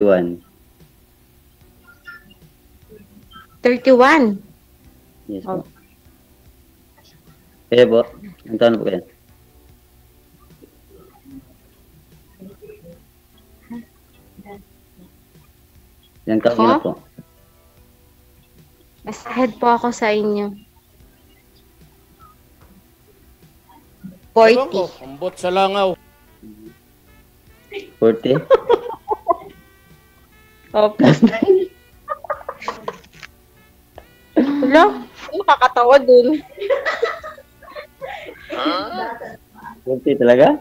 31. 31. Yes Oh. po. Kaya po, ang taon po kayo? Ilang taon na po? Mas ahead po ako sa inyo. Ewan ko, 40. ambot sa langaw. 40? Opo. Wala, nakakatawa dun. 40 talaga?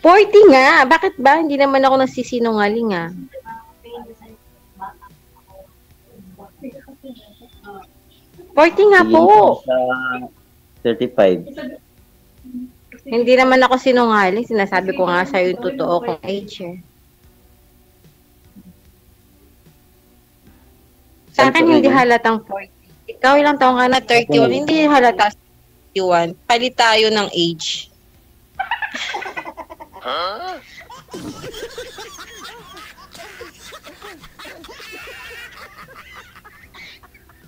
40 nga. Bakit ba? Hindi naman ako nagsisinungaling ah. 40 nga Sige po. sa 35. Hindi naman ako sinungaling. Sinasabi ko nga sa'yo yung totoo kong age eh. Sa akin hindi halatang 40. Ikaw ilang taong ka na? 31. Hindi halata 31. Palit tayo ng age.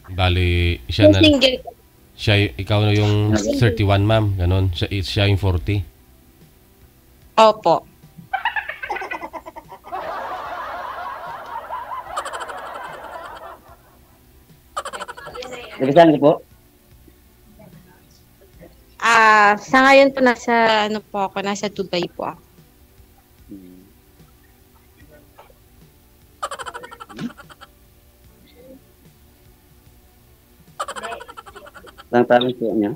Bali, siya na, Single. ikaw na yung 31, ma'am. Ganon. Siya yung 40. Opo. Nagkasaan ka po? Sa ngayon po ano po ako, nasa Dubai po ako. Ang province po niya?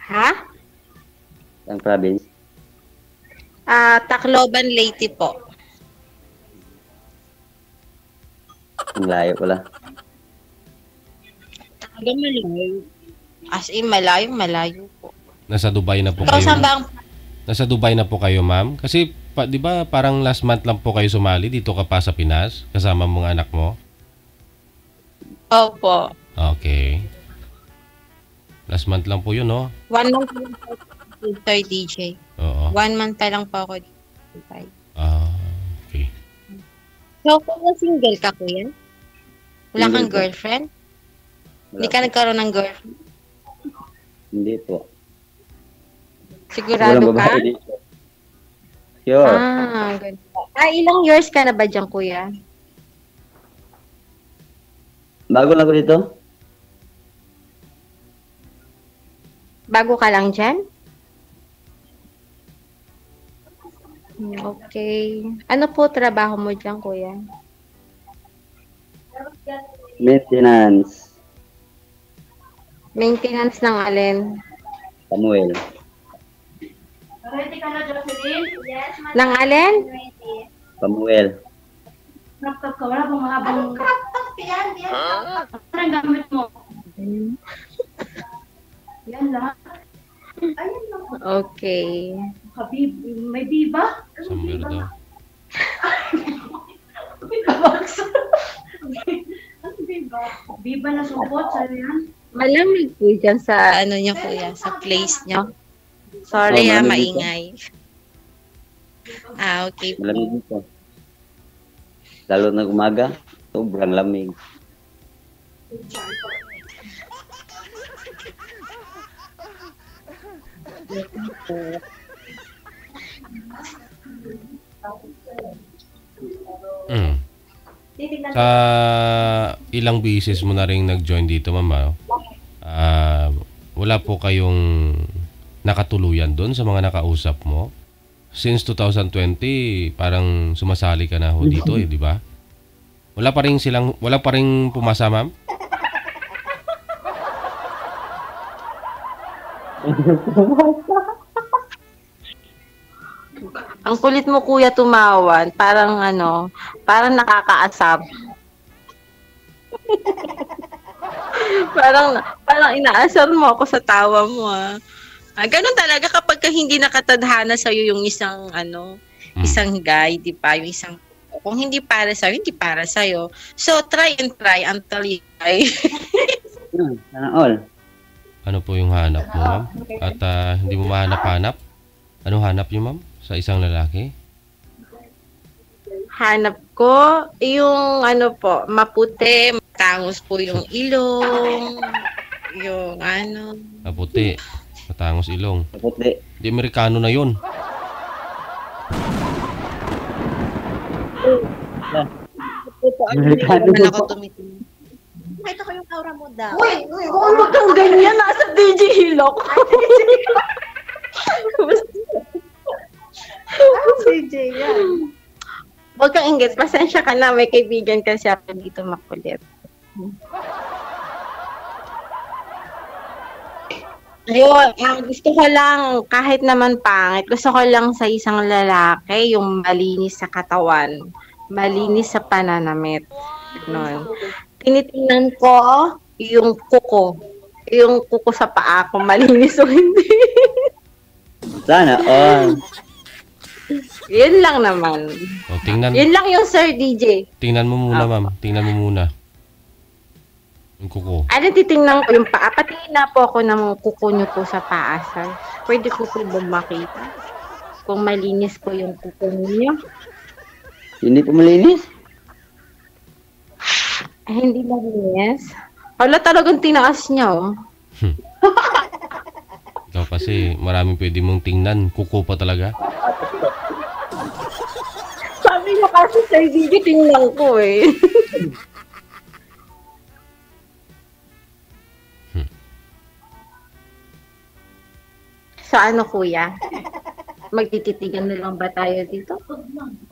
Ha? Ang province? Tacloban, Leyte po. Ang layo pala. Talaga malayo. As in, malayo po. Nasa Dubai na po Ikaw kayo. saan ba ang... Nasa Dubai na po kayo, ma'am. Kasi, di ba, parang last month lang po kayo sumali. Dito ka pa sa Pinas. Kasama mga anak mo. Opo. Okay. Last month lang po yun, no? 1 month pa lang po ako, Sir DJ. Oo. 1 month pa lang po ako dito. sa Dubai. Okay. So, kung single ka, kuya? Wala kang Single po. girlfriend? Wala Hindi ka po. nagkaroon ng girlfriend? Hindi po. Sigurado Walang ka? babae dito. Sure. Ganun. Ilang years ka na ba dyan, kuya? Bago lang ko dito? Bago ka lang dyan? Okay. Ano po trabaho mo dyan, kuya? Maintenance. Maintenance ng alin? Samuel. Ready ka na, Jocelyn? Yes, ma'am. Ng alin? Ready. Samuel. Laptop ka, wala pong mahabang... Laptop yan, yan. Ano ang gamit mo? Yan lahat. Ayun lang. Okay. Habib, may biba? Somewhere daw. Bibax. Ano biba? Biba na supot, saan yan? Malamig po dyan sa ano niya, kuya, sa place niya. Sorry Oh, malamig maingay. Okay po. Malamig dito. Lalo na umaga, sobrang lamig. Mm. Sa ilang beses mo na rin nag-join dito, mama, wala po kayong nakatuluyan doon sa mga nakausap mo? Since 2020, parang sumasali ka na ho dito di ba? Wala pa rin pumasa, ma'am? Ang kulit mo, kuya, tumawan. Parang parang nakakaasar. parang inaasar mo ako sa tawa mo, ah. Ganun talaga kapag hindi nakatadhana sa'yo yung isang, isang guy, di ba? Yung isang, kung hindi para sa'yo, hindi para sa'yo. So, try and try until you try. Sana all. Ano po yung hanap mo, ma'am? At hindi mo mahanap-hanap? Ano hanap niyo, ma'am? Sa isang lalaki? hanap ko, yung ano po, maputi, matangos po yung ilong, yung ano. Maputi. Matangos ilong. Puti. Di Amerikano na yun. Ito, ano, hindi Amerikano naman po. ako tumitingin. Nakita ko yung aura mo daw. Huwag kang ganyan, nasa DJ Hilok. CJ yan. Huwag kang inggit, pasensya ka na, may kaibigan kasi ako dito makulit. Ayun, gusto ko lang, kahit naman pangit, gusto ko lang sa isang lalaki, yung malinis sa katawan, malinis sa pananamit. Ganun. Tinitingnan ko yung kuko sa paa ko, malinis o hindi. Sana all. Yun lang naman. O, tingnan. Yun lang yung Sir DJ. Tingnan mo muna, ma'am. Tingnan mo muna. Yung kuko. Ano titingnan ko yung paa? Patingin na po ako ng kuko nyo po sa paa, sir. Pwede ko po ba makita? Kung malinis po yung kuko niyo. Hindi po malinis. Ay, hindi malinis. Wala talagang tinaas niya, oh. Ikaw kasi maraming pwede mong tingnan. Kuko pa talaga. Sabi mo kasi, Sir DJ, tingnan ko, eh. So, ano, kuya? Magtititigan na lang ba tayo dito?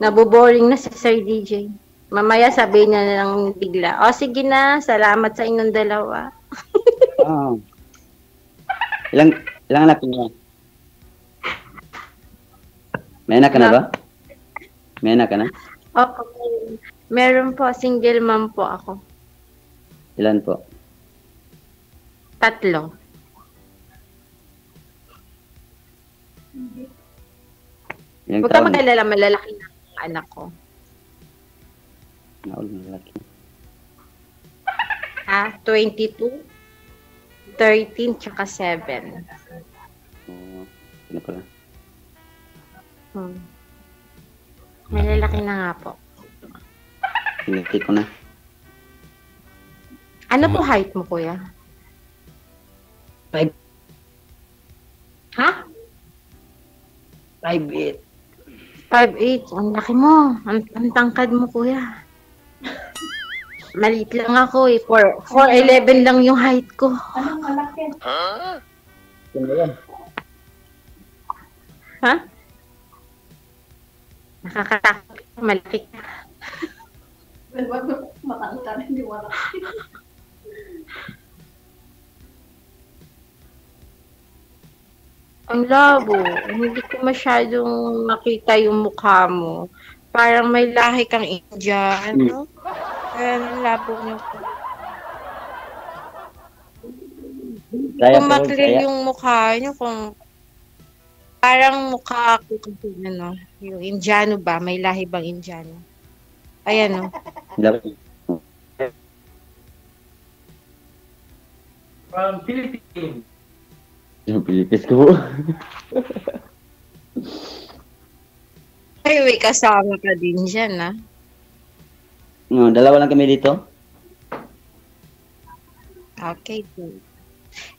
Naboboring na si Sir DJ. Mamaya sabihin niya na lang bigla, o sige na, salamat sa inyong dalawa. Oh. Ilang anak niya? May anak ka na ba? May anak ka na? Opo, meron po, single mom po ako. Ilan po? 3. Ilang Huwag ka taon? mag-alala, malalaki na ang anak ko. Naul na lalaki. Ha? 22, 13, tsaka 7. Oo. Ano pala? Malalaki na nga po. Piniti ko na. Ano po height mo, kuya? 5'8". Ha? 5'8". 5'8". Ang laki mo. Ang tangkad mo, kuya. Maliit lang ako eh. 4'11 lang yung height ko. Anong malaki? Ano yan? Ha? Nakakatakot. Malaki ka. Matangkad, hindi wala. Ang labo. Hindi ko masyadong makita yung mukha mo. Parang may lahi kang Indian, no? Kaya ang labo niyo po. Kaya Kung po, maklear kaya. yung mukha niyo, kung parang mukha ko kasi, ano, yung Indiano ba? May lahi bang Indiano? Ayan, no? Laki. From Philippines. Yung Pilipis ko po. Ay, may kasama ka din dyan, ah. No, dalawa lang kami dito. Okay, good.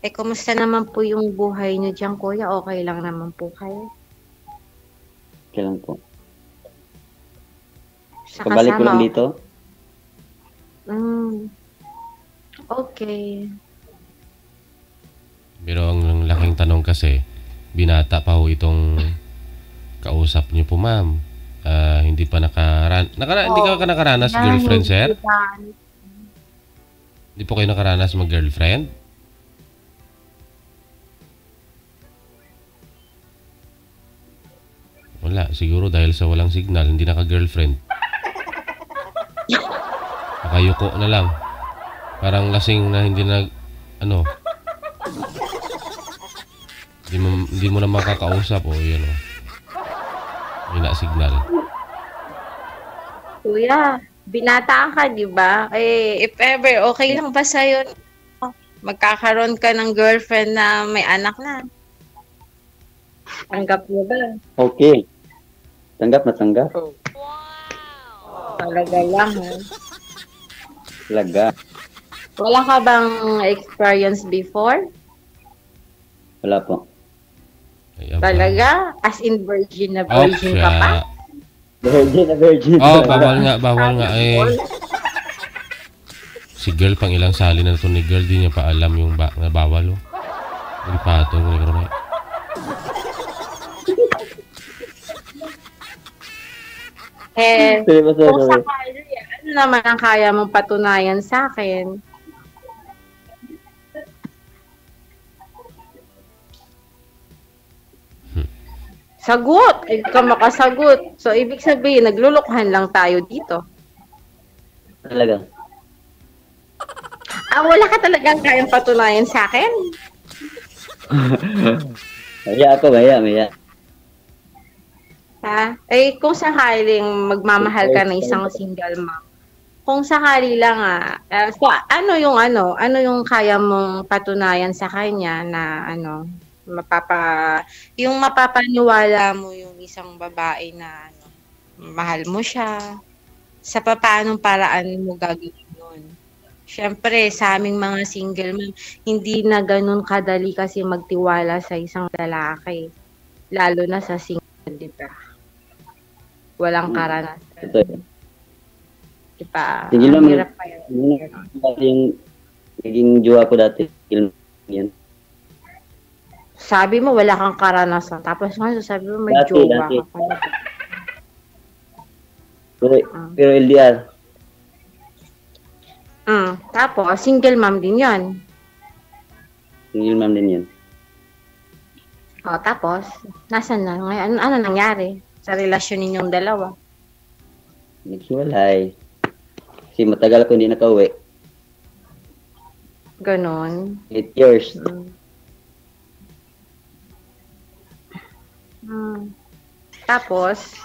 Eh, kumusta naman po yung buhay niyo dyan, kuya? Okay lang naman po kayo? Kailan po? Sa Pabalik ko lang kasama? dito. Okay. Pero ang laking tanong kasi, binata pa ho itong kausap niyo po, ma'am. Hindi pa hindi ka nakaranas Yan, girlfriend, sir? hindi pa. Hindi po kayo nakaranas mag-girlfriend? Wala. Siguro dahil sa walang signal, hindi naka-girlfriend. Nakayuko na lang. Parang lasing na hindi hindi mo na makakausap o yun o. Hindi na signal. Kuya, binata ka, di ba? Eh, if ever, okay lang ba sa'yo? Magkakaroon ka ng girlfriend na may anak na. Tanggap mo ba? Okay. Tanggap na tanggap. Talaga lang. Talaga. Wala ka bang experience before? Wala po. Ay, aba. Talaga? As in virgin na Oh, virgin ka pa? Virgin na virgin. Oh, bawal nga eh. Si girl, pang ilang sali na ito ni girl, di niya pa alam yung na bawal, oh. Hindi pa ito, hindi ko na. Eh, Sorry. kung sakali, ano naman ang kaya mong patunayan sa akin? Sagot! Hindi ka makasagot. So, ibig sabihin, naglulukhan lang tayo dito. Talaga. Wala ka talagang kayang patunayan sa akin? Maya. Ha? Eh, kung sakaling magmamahal ka ng isang single mom, kung sakali lang so, ano yung kaya mong patunayan sa kanya na yung mapapaniwala mo yung isang babae na mahal mo siya, sa paanong paraan mo gagawin yun? Siyempre, sa aming mga single mom, hindi na ganun kadali kasi magtiwala sa isang lalaki. Lalo na sa single, di ba? Walang karanasan. Ito. Di ba? Sige Ang naman. hirap pa yun. Yung naging jowa ko dati. Yan. Sabi mo, wala kang karanasan. Tapos nga, sabi mo, may Dati. jowa ka pa. Pero LDR. Tapos, single mom din yon. Single mom din yan. Tapos, nasan na? Ngayon, ano nangyari sa relasyon ninyong dalawa? Naghiwalay. Kasi matagal ko hindi nakauwi. Ganon. 8 years. Tapos,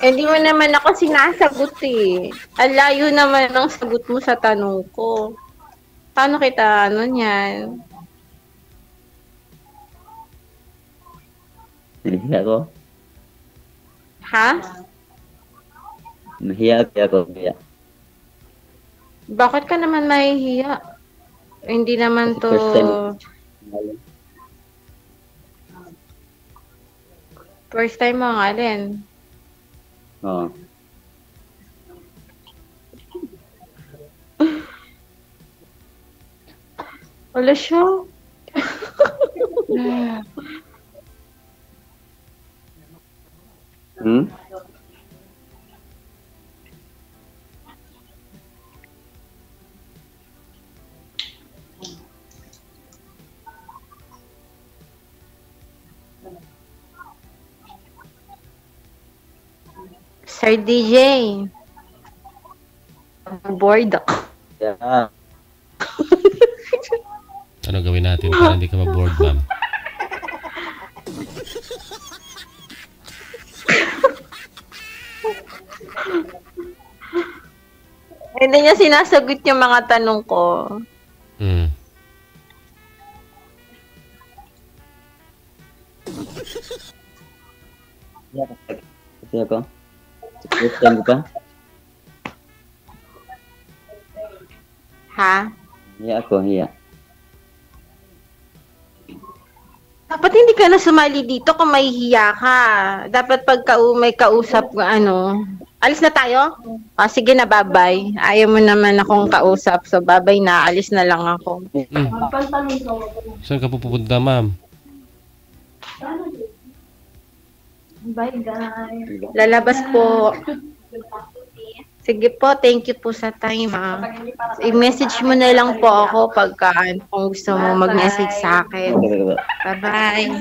hindi mo naman ako sinasagot eh. Ang layo naman ng sagot mo sa tanong ko. Paano kita, niyan? Nahiya ko. Ha? Nahiya ako. Kaya. Bakit ka naman mahihiya? Hindi naman to... First time. First time mo nga din. Oo. Wala siya. Sir DJ. Bored ako. Yeah. Ano gawin natin para hindi ka ma-bored, ma'am? Hindi niya sinasagot yung mga tanong ko. Kasi ako. First time ko pa. Ha? Hiya ako, hiya. Dapat hindi ka na sumali dito kung mahihiya ka. Dapat pagka may kausap alis na tayo? Sige na, bye-bye. Ayaw mo naman akong kausap, so bye-bye na. Alis na lang ako. Saan ka pupunta, ma'am? Bye, guys. Lalabas po. Sige po, thank you po sa time, I-message mo na lang po ako pagka kung gusto mo mag-message sa akin. Bye-bye.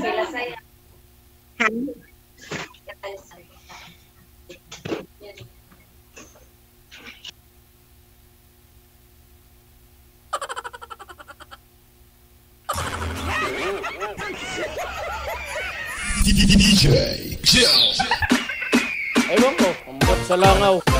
DJ Chill. Ewan ko, ambat sa langaw.